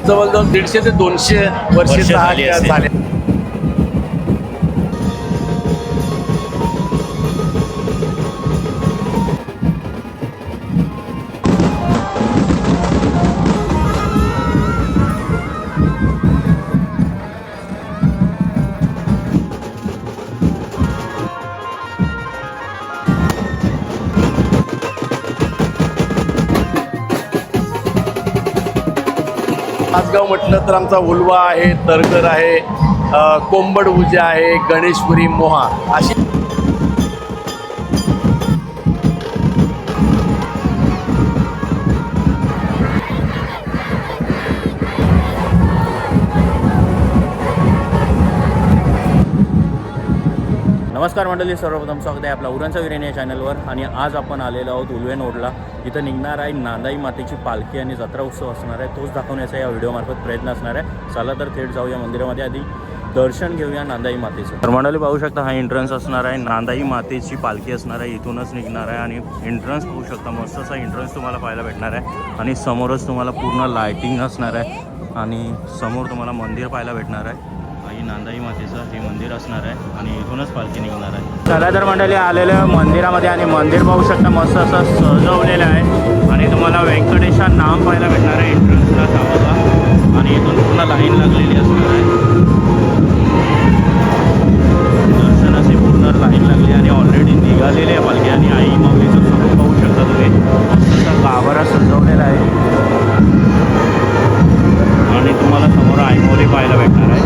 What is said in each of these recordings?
जवळजवळ 150 ते 200 वर्ष झाली असेल. झाले. तासगाव म्हटलं तर आमचा उलवा आहे, तरकर आहे, कोंबड पूजा आहे, गणेशपुरी, मोहा अशी नमस्कार मंडळी, सर्वप्रथम स्वागत आहे आपला उरणचा विरेन या चॅनलवर. आणि आज आपण आलेलो आहोत उलवेनोडला. इथं निघणार आहे नांदाई मातेची पालखी आणि जत्रा उत्सव असणार आहे. तोच दाखवण्याचा या व्हिडिओमार्फत प्रयत्न असणार आहे. चला तर थेट जाऊया मंदिरामध्ये, आधी दर्शन घेऊया नांदाई मातेचं. तर मंडळी पाहू शकता, हा एंट्रन्स असणार आहे. नांदाई मातेची पालखी असणार आहे, इथूनच निघणार आहे. आणि एंट्रन्स पाहू शकता, मस्त असा एंट्रन्स तुम्हाला पाहायला भेटणार आहे. आणि समोरच तुम्हाला पूर्ण लायटिंग असणार आहे. आणि समोर तुम्हाला मंदिर पाहायला भेटणार आहे. ही नांदाई मातेचं हे मंदिर असणार आहे आणि इथूनच पालखी निघणार आहे. चला तर मंडळी आलेलं मंदिरामध्ये, आणि मंदिर पाहू शकता मस्त असं सजवलेलं आहे. आणि तुम्हाला व्यंकटेशा नाम पाहायला भेटणार आहे एंट्रन्सला सावरला. आणि इथून पूर्ण लाईन लागलेली असणार आहे. दर्शनाची पूर्ण लाईन लागली आणि ऑलरेडी निघालेली आहे पालखी. आणि आई माऊलीचं स्वरूप पाहू शकता तुम्ही, मस्त असा गाभारा सजवलेला आहे. आणि तुम्हाला समोर आई माऊली पाहायला भेटणार आहे.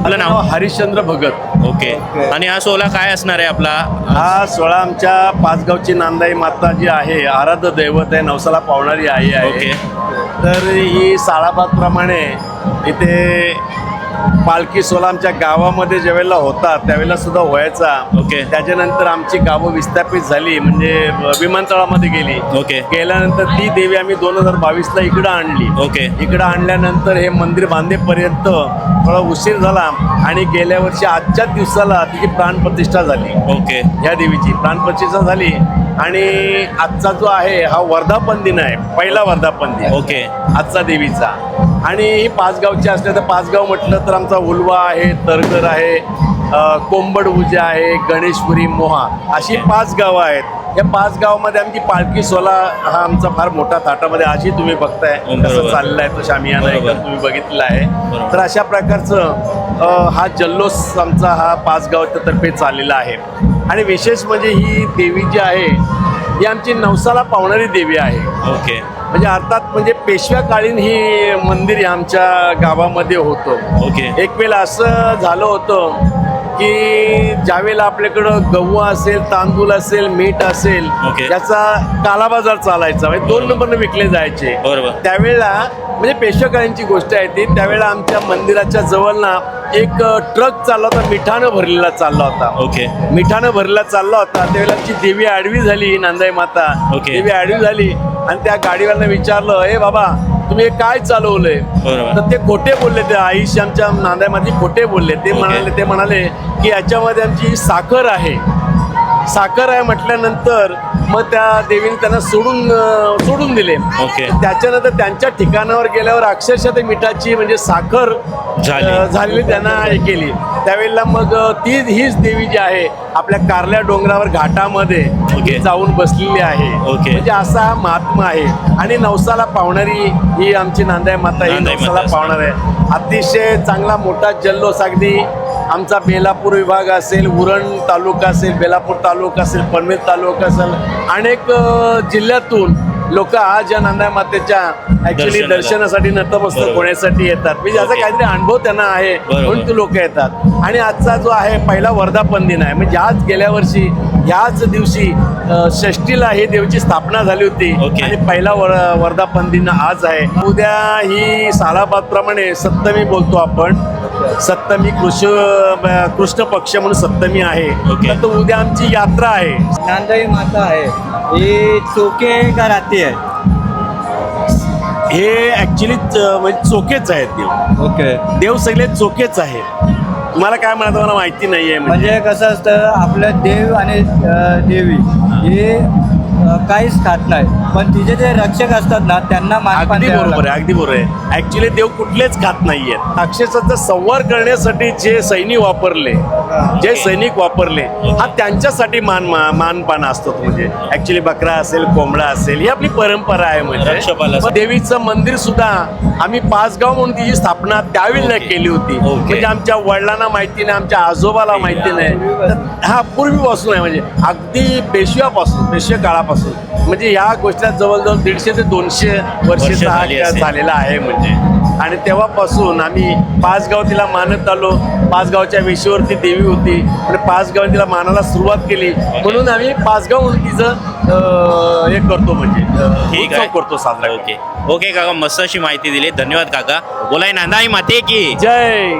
आपलं नाव हरिश्चंद्र भगत. ओके. आणि हा सोहळा काय असणार आहे आपला? हा सोहळा आमच्या पाचगावची नांदाई माता जी आहे, आराध्य दैवत आहे, नवसाला पावणारी आई आहे. ओके. तर ही साळाबादप्रमाणे इथे पालखी सोहळा आमच्या गावामध्ये ज्यावेळेला होता त्यावेळेला सुद्धा व्हायचा. ओके. त्याच्यानंतर आमची गावं विस्थापित झाली, म्हणजे विमानतळामध्ये गेली. ओके. गेल्यानंतर ती देवी आम्ही 2022ला इकडं आणली. ओके. इकडं आणल्यानंतर हे मंदिर बांधेपर्यंत थोडा उशीर झाला आणि गेल्या वर्षी आजच्याच दिवसाला तिची प्राणप्रतिष्ठा झाली. ओके. या देवीची प्राणप्रतिष्ठा झाली आणि आजचा जो आहे हा वर्धापन दिन आहे, पहिला वर्धापन दिन ओके. आजचा देवीचा. आणि ही पाचगावची असल्या तर पाचगाव म्हटलं तर आमचा उलवा आहे, तरगर आहे, कोंबड उजा आहे, गणेशपुरी, मोहा अशी 5 गावं आहेत. या 5 गावामध्ये आमची पालखी सोहळा हा आमचा फार मोठा थाटामध्ये आजही तुम्ही बघताय कसं चाललेला आहे, तो शामियाना एकदम तुम्ही बघितलेला आहे. तर अशा प्रकारचं हा जल्लोष आमचा हा 5 गावाच्या तर्फे चाललेला आहे. आणि विशेष म्हणजे ही देवी जी आहे ही आमची नवसाला पावणारी देवी आहे. ओके. म्हणजे अर्थात म्हणजे पेशव्याकालीन ही मंदिर आमच्या गावामध्ये होतं. ओके. एक वेळेला असं झालं होतं की ज्यावेळेला आपल्याकडं गहू असेल, तांदूळ असेल, मीठ असेल, ओके. याचा कालाबाजार चालायचा, म्हणजे 2 नंबरनं विकले जायचे. बरोबर. त्यावेळेला म्हणजे पेशव्याकाळांची गोष्ट आहे ती. त्यावेळेला आमच्या मंदिराच्या जवळ ना एक ट्रक चालला होता, मिठानं भरलेला चालला होता. ओके. मिठानं भरलेला चालला होता. त्यावेळेला आमची देवी आडवी झाली, नांदाई माता. ओके. देवी आडवी झाली आणि त्या गाडीवाल्यानं विचारलं, ए बाबा तुम्ही हे काय चालवलंय? बरोबर. तर ते खोटे बोलले, ते आईशी आमच्या नांदाईमध्ये खोटे बोलले. ते म्हणाले की याच्यामध्ये आमची साखर आहे. साखर आहे म्हटल्यानंतर मग त्या देवीने त्यांना सोडून दिले. ओके. त्याच्यानंतर त्यांच्या ठिकाणावर गेल्यावर अक्षरशः ते मिठाची म्हणजे साखर झालेली त्यांना हे केली. त्यावेळेला मग हीच देवी जी आहे आपल्या कारल्या डोंगरावर घाटामध्ये ओके. जाऊन बसलेली आहे. ओके. म्हणजे असा हा महात्मा आहे. आणि नवसाला पावणारी ही आमची नांदाई माता, ही नांदाई नवसाला माता पावणार आहे. अतिशय चांगला मोठा जल्लोष, अगदी आमचा बेलापूर विभाग असेल, उरण तालुका असेल, बेलापूर तालुका असेल, पनवेल तालुका असेल, अनेक जिल्ह्यातून लोक आज या नांदाई मातेच्या ऍक्च्युली दर्शनासाठी नतमस्तक होण्यासाठी येतात. म्हणजे याचा काहीतरी अनुभव त्यांना आहे म्हणून ते लोक येतात. आणि आजचा जो आहे पहिला वर्धापन दिन आहे. म्हणजे आज गेल्या वर्षी याच दिवशी षष्टीला ही देवीची स्थापना झाली होती. ओके. आणि पहिला वर्धापन दिन आज आहे. उद्या ही सालाबादप्रमाणे सप्तमी बोलतो आपण, सप्तमी कृष्ण पक्ष म्हणून सप्तमी आहे. ओके. तर उद्या आमची यात्रा आहे. नांदाई माता आहे, हे चोके का राती आहे? हे ऍक्च्युली म्हणजे चोखेच आहेत देव. ओके. देव सगळे चोखेच आहेत. तुम्हाला काय म्हणायचं मला माहिती नाहीये. म्हणजे कसं असतं, आपलं देव आणि देवी हे काहीच खात नाही, पण तिचे जे रक्षक असतात ना त्यांना मानपान अगदी द्यावं बरोबर आहे, लागतं. अगदी बरोबर आहे. ऍक्च्युली देव कुठलेच खात नाहीयेत. राक्षसाचा संवार करण्यासाठी जे सैनिक वापरले हा त्यांच्यासाठी मानपान असतो. म्हणजे ऍक्च्युली बकरा असेल, कोंबडा असेल, ही आपली परंपरा आहे. रक्षपाल म्हणजे देवीचं मंदिर सुद्धा आम्ही पाचगाव म्हणून तिची स्थापना त्यावेळेला केली होती. म्हणजे आमच्या वडिलांना माहिती नाही, आमच्या आजोबाला माहिती नाही. तर हा पूर्वीपासून आहे, म्हणजे अगदी पेशव्या काळापासून. म्हणजे या गोष्टीला जवळजवळ 150 ते 200 वर्षाचा हा झालेला आहे. म्हणजे आणि तेव्हापासून आम्ही पाचगाव तिला मानत आलो. पाचगावच्या वेशीवरती देवी होती आणि पाचगाव तिला मानायला सुरुवात केली. म्हणून आम्ही पाचगाव म्हणून तिचं हे करतो, म्हणजे ठीक उत्सव आहे, करतो साजरा. ओके. ओके काका, मस्त अशी माहिती दिली, धन्यवाद काका. बोलाय नांदाई माते की जय.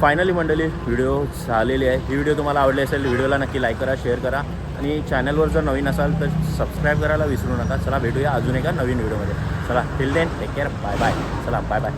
फायनली मंडळी व्हिडिओ झालेली आहे. ही व्हिडिओ तुम्हाला आवडली असेल व्हिडिओला नक्की लाईक करा, शेअर करा आणि चॅनलवर जर नवीन असाल तर सबस्क्राईब करायला विसरू नका. चला भेटूया अजून एका नवीन व्हिडिओमध्ये. चला till then take care, bye bye. चला बाय बाय.